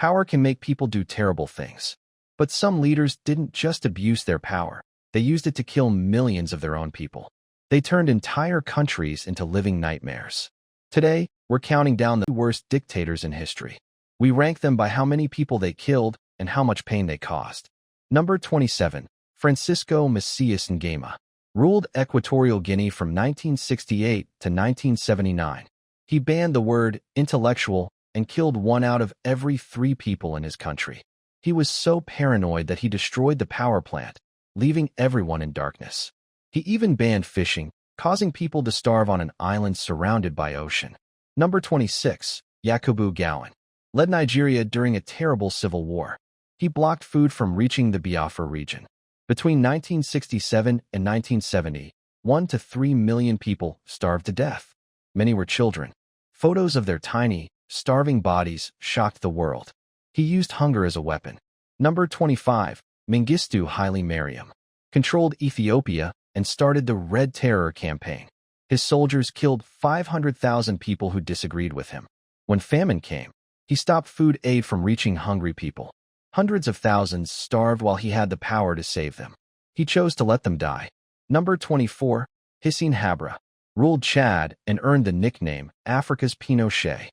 Power can make people do terrible things. But some leaders didn't just abuse their power. They used it to kill millions of their own people. They turned entire countries into living nightmares. Today, we're counting down the worst dictators in history. We rank them by how many people they killed and how much pain they caused. Number 27. Francisco Macias Nguema. Ruled Equatorial Guinea from 1968 to 1979. He banned the word intellectual and killed 1 out of every 3 people in his country. He was so paranoid that he destroyed the power plant, leaving everyone in darkness. He even banned fishing, causing people to starve on an island surrounded by ocean. Number 26. Yakubu Gowon. Led Nigeria during a terrible civil war. He blocked food from reaching the Biafra region. Between 1967 and 1970, 1 to 3 million people starved to death. Many were children. Photos of their tiny, starving bodies shocked the world. He used hunger as a weapon. Number 25. Mengistu Haile Mariam. Controlled Ethiopia and started the Red Terror campaign. His soldiers killed 500,000 people who disagreed with him. When famine came, he stopped food aid from reaching hungry people. Hundreds of thousands starved while he had the power to save them. He chose to let them die. Number 24. Hissène Habre. Ruled Chad and earned the nickname Africa's Pinochet.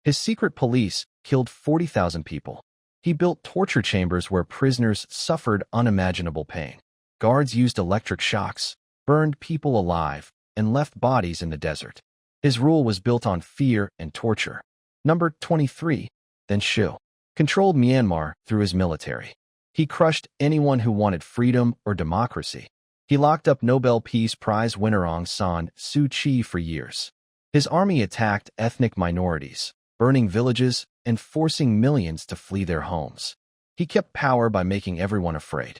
His secret police killed 40,000 people. He built torture chambers where prisoners suffered unimaginable pain. Guards used electric shocks, burned people alive, and left bodies in the desert. His rule was built on fear and torture. Number 23. Deng Xiu. Controlled Myanmar through his military. He crushed anyone who wanted freedom or democracy. He locked up Nobel Peace Prize winner Aung San Suu Kyi for years. His army attacked ethnic minorities, burning villages and forcing millions to flee their homes. He kept power by making everyone afraid.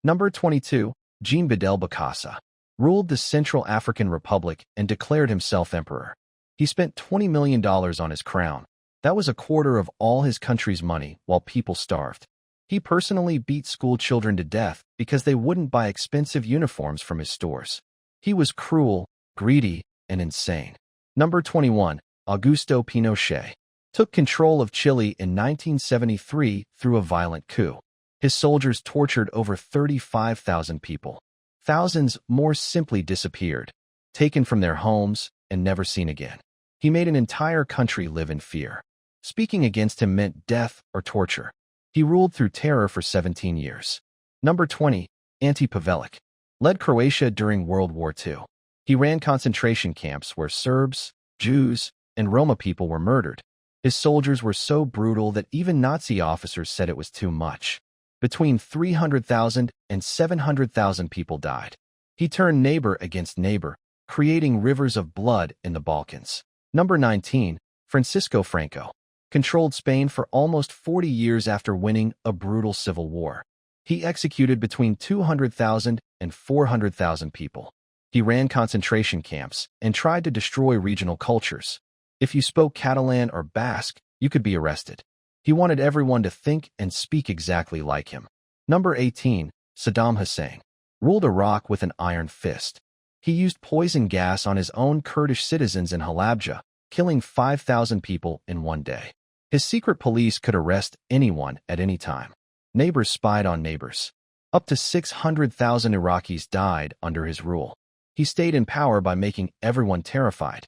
Number 22. Jean Bedel Bokassa. Ruled the Central African Republic and declared himself emperor. He spent $20 million on his crown. That was a quarter of all his country's money while people starved. He personally beat school children to death because they wouldn't buy expensive uniforms from his stores. He was cruel, greedy, and insane. Number 21. Augusto Pinochet. Took control of Chile in 1973 through a violent coup. His soldiers tortured over 35,000 people. Thousands more simply disappeared, taken from their homes and never seen again. He made an entire country live in fear. Speaking against him meant death or torture. He ruled through terror for 17 years. Number 20. Ante Pavelic. Led Croatia during World War II. He ran concentration camps where Serbs, Jews, and Roma people were murdered. His soldiers were so brutal that even Nazi officers said it was too much. Between 300,000 and 700,000 people died. He turned neighbor against neighbor, creating rivers of blood in the Balkans. Number 19. Francisco Franco. Controlled Spain for almost 40 years after winning a brutal civil war. He executed between 200,000 and 400,000 people. He ran concentration camps and tried to destroy regional cultures. If you spoke Catalan or Basque, you could be arrested. He wanted everyone to think and speak exactly like him. Number 18. Saddam Hussein. Ruled Iraq with an iron fist. He used poison gas on his own Kurdish citizens in Halabja, killing 5,000 people in one day. His secret police could arrest anyone at any time. Neighbors spied on neighbors. Up to 600,000 Iraqis died under his rule. He stayed in power by making everyone terrified.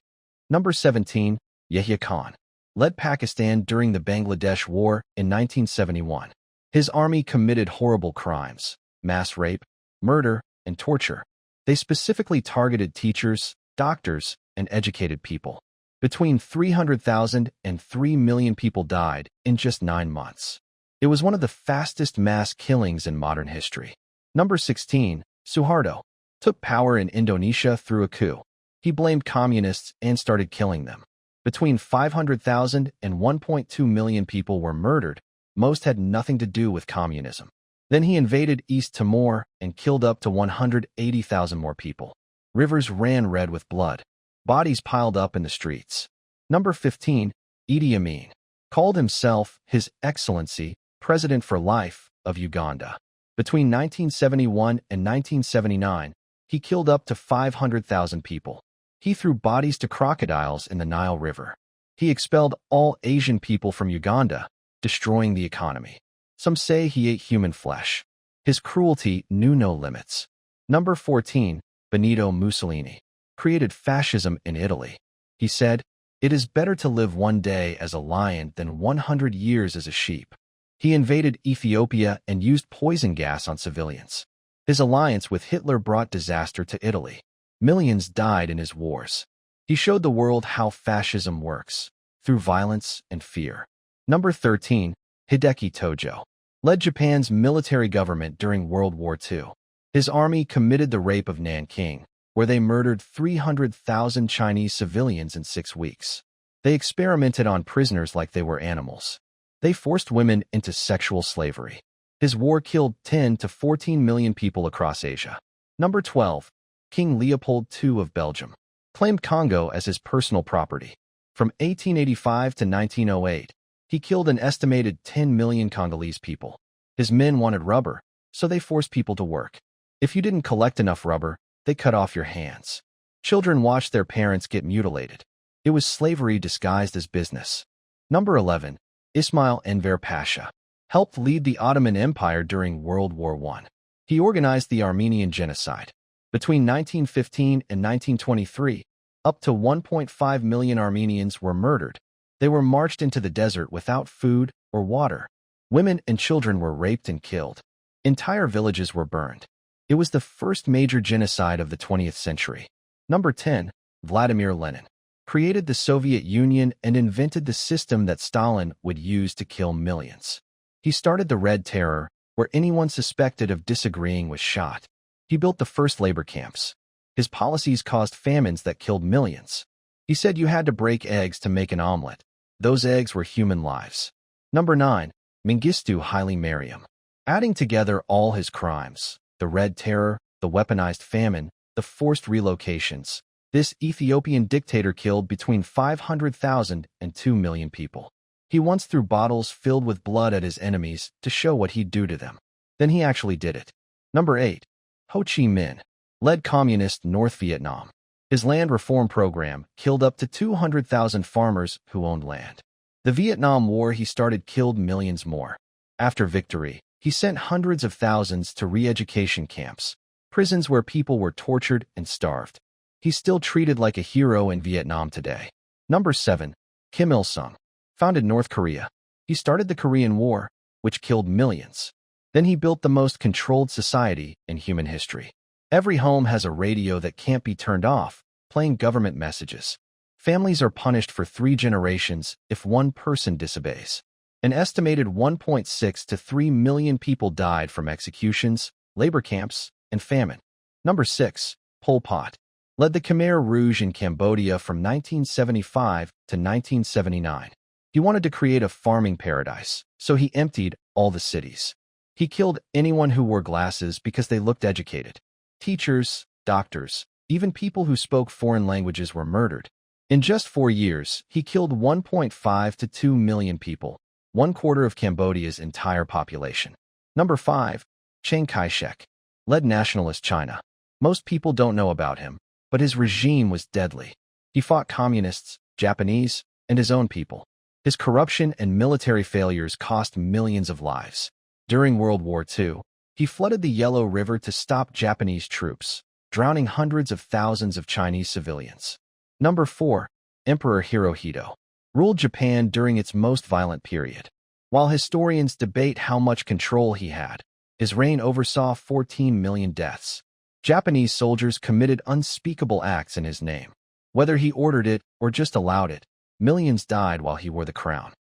Number 17. Yahya Khan. Led Pakistan during the Bangladesh War in 1971. His army committed horrible crimes, mass rape, murder, and torture. They specifically targeted teachers, doctors, and educated people. Between 300,000 and 3 million people died in just 9 months. It was one of the fastest mass killings in modern history. Number 16. Suharto. Took power in Indonesia through a coup. He blamed communists and started killing them. Between 500,000 and 1.2 million people were murdered. Most had nothing to do with communism. Then he invaded East Timor and killed up to 180,000 more people. Rivers ran red with blood. Bodies piled up in the streets. Number 15. Idi Amin. Called himself His Excellency, President for Life of Uganda. Between 1971 and 1979, he killed up to 500,000 people. He threw bodies to crocodiles in the Nile River. He expelled all Asian people from Uganda, destroying the economy. Some say he ate human flesh. His cruelty knew no limits. Number 14. Benito Mussolini created fascism in Italy. He said, "It is better to live one day as a lion than 100 years as a sheep." He invaded Ethiopia and used poison gas on civilians. His alliance with Hitler brought disaster to Italy. Millions died in his wars. He showed the world how fascism works, through violence and fear. Number 13. Hideki Tojo led Japan's military government during World War II. His army committed the rape of Nanking, where they murdered 300,000 Chinese civilians in 6 weeks. They experimented on prisoners like they were animals. They forced women into sexual slavery. His war killed 10 to 14 million people across Asia. Number 12. King Leopold II of Belgium claimed Congo as his personal property. From 1885 to 1908, he killed an estimated 10 million Congolese people. His men wanted rubber, so they forced people to work. If you didn't collect enough rubber, they cut off your hands. Children watched their parents get mutilated. It was slavery disguised as business. Number 11. Ismail Enver Pasha helped lead the Ottoman Empire during World War I. He organized the Armenian Genocide. Between 1915 and 1923, up to 1.5 million Armenians were murdered. They were marched into the desert without food or water. Women and children were raped and killed. Entire villages were burned. It was the first major genocide of the 20th century. Number 10. Vladimir Lenin created the Soviet Union and invented the system that Stalin would use to kill millions. He started the Red Terror, where anyone suspected of disagreeing was shot. He built the first labor camps. His policies caused famines that killed millions. He said you had to break eggs to make an omelet. Those eggs were human lives. Number 9. Mengistu Haile Mariam. Adding together all his crimes, the Red Terror, the weaponized famine, the forced relocations, this Ethiopian dictator killed between 500,000 and 2 million people. He once threw bottles filled with blood at his enemies to show what he'd do to them. Then he actually did it. Number 8. Ho Chi Minh led communist North Vietnam. His land reform program killed up to 200,000 farmers who owned land. The Vietnam War he started killed millions more. After victory, he sent hundreds of thousands to re-education camps, prisons where people were tortured and starved. He's still treated like a hero in Vietnam today. Number 7. Kim Il-sung founded North Korea. He started the Korean War, which killed millions. Then he built the most controlled society in human history. Every home has a radio that can't be turned off, playing government messages. Families are punished for 3 generations if one person disobeys. An estimated 1.6 to 3 million people died from executions, labor camps, and famine. Number 6. Pol Pot led the Khmer Rouge in Cambodia from 1975 to 1979. He wanted to create a farming paradise, so he emptied all the cities. He killed anyone who wore glasses because they looked educated. Teachers, doctors, even people who spoke foreign languages were murdered. In just 4 years, he killed 1.5 to 2 million people, 1/4 of Cambodia's entire population. Number 5. Chiang Kai-shek led nationalist China. Most people don't know about him, but his regime was deadly. He fought communists, Japanese, and his own people. His corruption and military failures cost millions of lives. During World War II, he flooded the Yellow River to stop Japanese troops, drowning hundreds of thousands of Chinese civilians. Number 4. Emperor Hirohito ruled Japan during its most violent period. While historians debate how much control he had, his reign oversaw 14 million deaths. Japanese soldiers committed unspeakable acts in his name. Whether he ordered it or just allowed it, millions died while he wore the crown.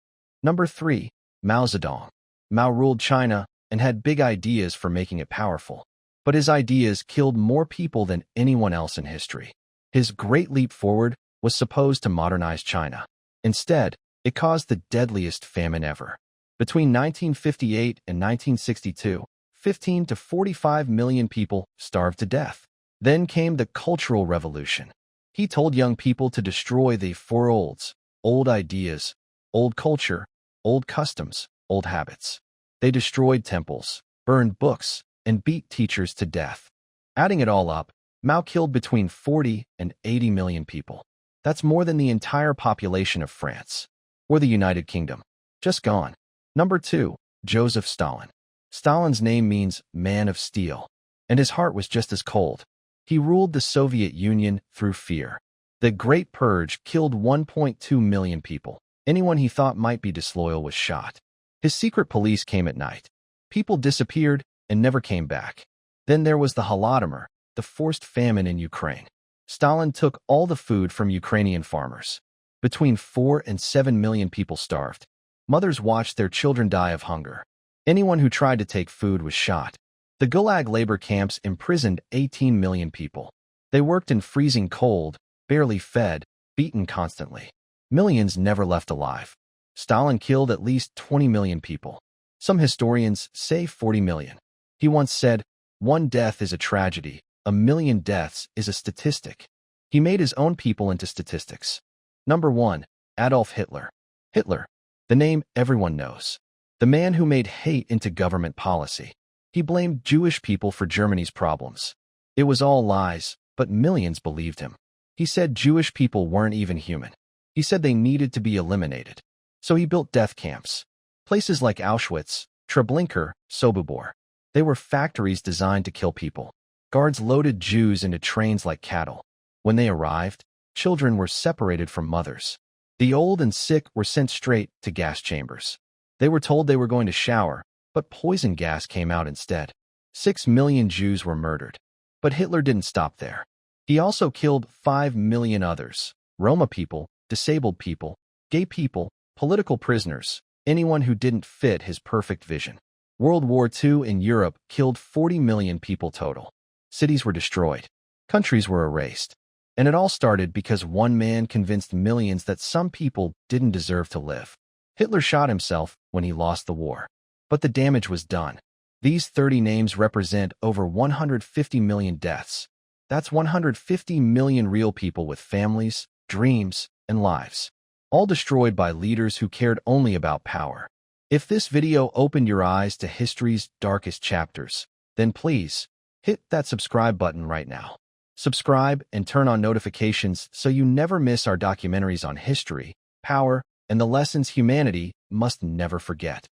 Number 3. Mao Zedong. Mao ruled China and had big ideas for making it powerful. But his ideas killed more people than anyone else in history. His Great Leap Forward was supposed to modernize China. Instead, it caused the deadliest famine ever. Between 1958 and 1962, 15 to 45 million people starved to death. Then came the Cultural Revolution. He told young people to destroy the 4 olds, old ideas, old culture, old customs, old habits. They destroyed temples, burned books, and beat teachers to death. Adding it all up, Mao killed between 40 and 80 million people. That's more than the entire population of France or the United Kingdom. Just gone. Number 2. Joseph Stalin. Stalin's name means man of steel, and his heart was just as cold. He ruled the Soviet Union through fear. The Great Purge killed 1.2 million people. Anyone he thought might be disloyal was shot. His secret police came at night. People disappeared and never came back. Then there was the Holodomor, the forced famine in Ukraine. Stalin took all the food from Ukrainian farmers. Between 4 and 7 million people starved. Mothers watched their children die of hunger. Anyone who tried to take food was shot. The Gulag labor camps imprisoned 18 million people. They worked in freezing cold, barely fed, beaten constantly. Millions never left alive. Stalin killed at least 20 million people. Some historians say 40 million. He once said, "One death is a tragedy, a million deaths is a statistic." He made his own people into statistics. Number 1. Adolf Hitler. Hitler, the name everyone knows. The man who made hate into government policy. He blamed Jewish people for Germany's problems. It was all lies, but millions believed him. He said Jewish people weren't even human. He said they needed to be eliminated. So he built death camps. Places like Auschwitz, Treblinka, Sobibor. They were factories designed to kill people. Guards loaded Jews into trains like cattle. When they arrived, children were separated from mothers. The old and sick were sent straight to gas chambers. They were told they were going to shower, but poison gas came out instead. 6 million Jews were murdered. But Hitler didn't stop there. He also killed 5 million others. Roma people, disabled people, gay people, political prisoners, anyone who didn't fit his perfect vision. World War II in Europe killed 40 million people total. Cities were destroyed. Countries were erased. And it all started because one man convinced millions that some people didn't deserve to live. Hitler shot himself when he lost the war. But the damage was done. These 30 names represent over 150 million deaths. That's 150 million real people with families, dreams, and lives, all destroyed by leaders who cared only about power. If this video opened your eyes to history's darkest chapters, then please hit that subscribe button right now. Subscribe and turn on notifications so you never miss our documentaries on history, power, and the lessons humanity must never forget.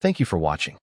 Thank you for watching.